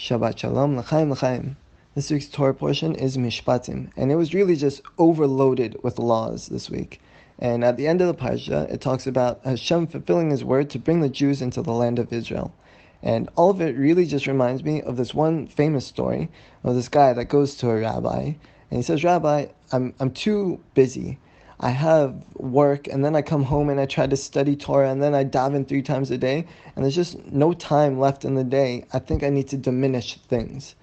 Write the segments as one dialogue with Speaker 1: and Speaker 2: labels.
Speaker 1: Shabbat Shalom, L'chaim, L'chaim. This week's Torah portion is Mishpatim, and it was really just overloaded with laws this week. And at the end of the Parsha, it talks about HaShem fulfilling His word to bring the Jews into the land of Israel. And all of it really just reminds me of this one famous story of this guy that goes to a rabbi, and he says, "Rabbi, I'm too busy. I have work, and then I come home and I try to study Torah, and then I daven 3 times a day, and there's just no time left in the day. I think I need to diminish things."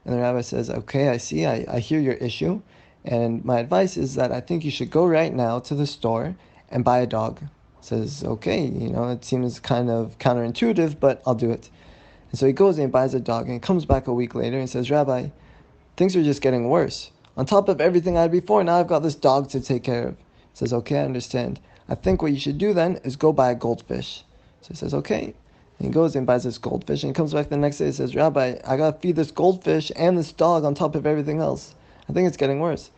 Speaker 1: And the rabbi says, "Okay, I see, I hear your issue, and my advice is that I think you should go right now to the store and buy a dog." Says, "Okay, it seems kind of counterintuitive, but I'll do it." And so he goes and buys a dog, and he comes back a week later and says, "Rabbi, things are just getting worse. On top of everything I had before, now I've got this dog to take care of." He says, "Okay, I understand. I think what you should do then is go buy a goldfish." So he says, "Okay." And he goes and buys this goldfish, and he comes back the next day and says, "Rabbi, I gotta feed this goldfish and this dog on top of everything else. I think it's getting worse."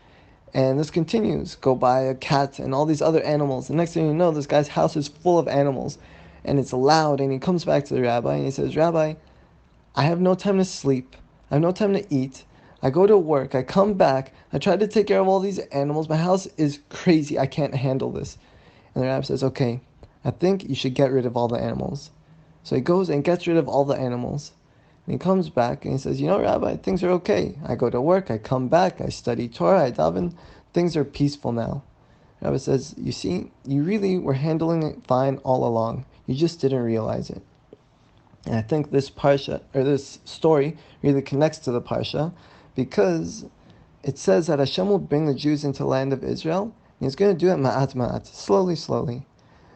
Speaker 1: And this continues. Go buy a cat and all these other animals. The next thing you know, this guy's house is full of animals, and it's loud, and he comes back to the rabbi, and he says, "Rabbi, I have no time to sleep. I have no time to eat. I go to work. I come back. I try to take care of all these animals. My house is crazy. I can't handle this." And the rabbi says, "Okay, I think you should get rid of all the animals." So he goes and gets rid of all the animals. And he comes back and he says, "Rabbi, things are okay. I go to work. I come back. I study Torah. I daven. Things are peaceful now." The rabbi says, "You see, you really were handling it fine all along. You just didn't realize it." And I think this parsha, or this story, really connects to the parsha, because it says that HaShem will bring the Jews into the land of Israel, and He's going to do it ma'at ma'at, slowly, slowly.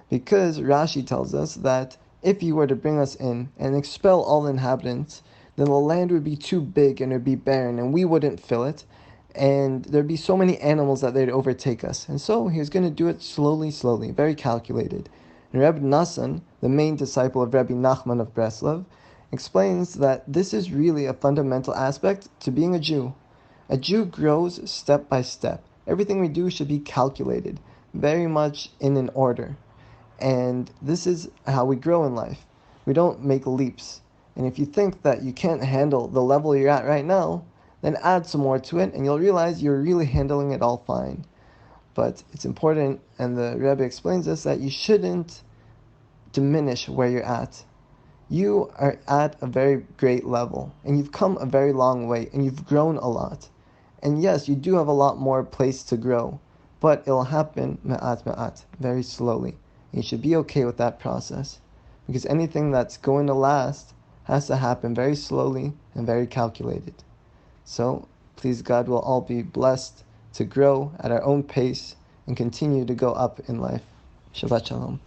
Speaker 1: Because Rashi tells us that if He were to bring us in and expel all the inhabitants, then the land would be too big and it would be barren, and we wouldn't fill it, and there'd be so many animals that they'd overtake us. And so He was going to do it slowly, slowly, very calculated. And Reb Nassan, the main disciple of Rabbi Nachman of Breslov, explains that this is really a fundamental aspect to being a Jew. A Jew grows step by step. Everything we do should be calculated, very much in an order. And this is how we grow in life. We don't make leaps. And if you think that you can't handle the level you're at right now, then add some more to it, and you'll realize you're really handling it all fine. But it's important, and the Rebbe explains this, that you shouldn't diminish where you're at. You are at a very great level, and you've come a very long way, and you've grown a lot. And yes, you do have a lot more place to grow, but it'll happen ma'at ma'at, very slowly. And you should be okay with that process, because anything that's going to last has to happen very slowly and very calculated. So, please God, we'll all be blessed to grow at our own pace and continue to go up in life. Shabbat Shalom.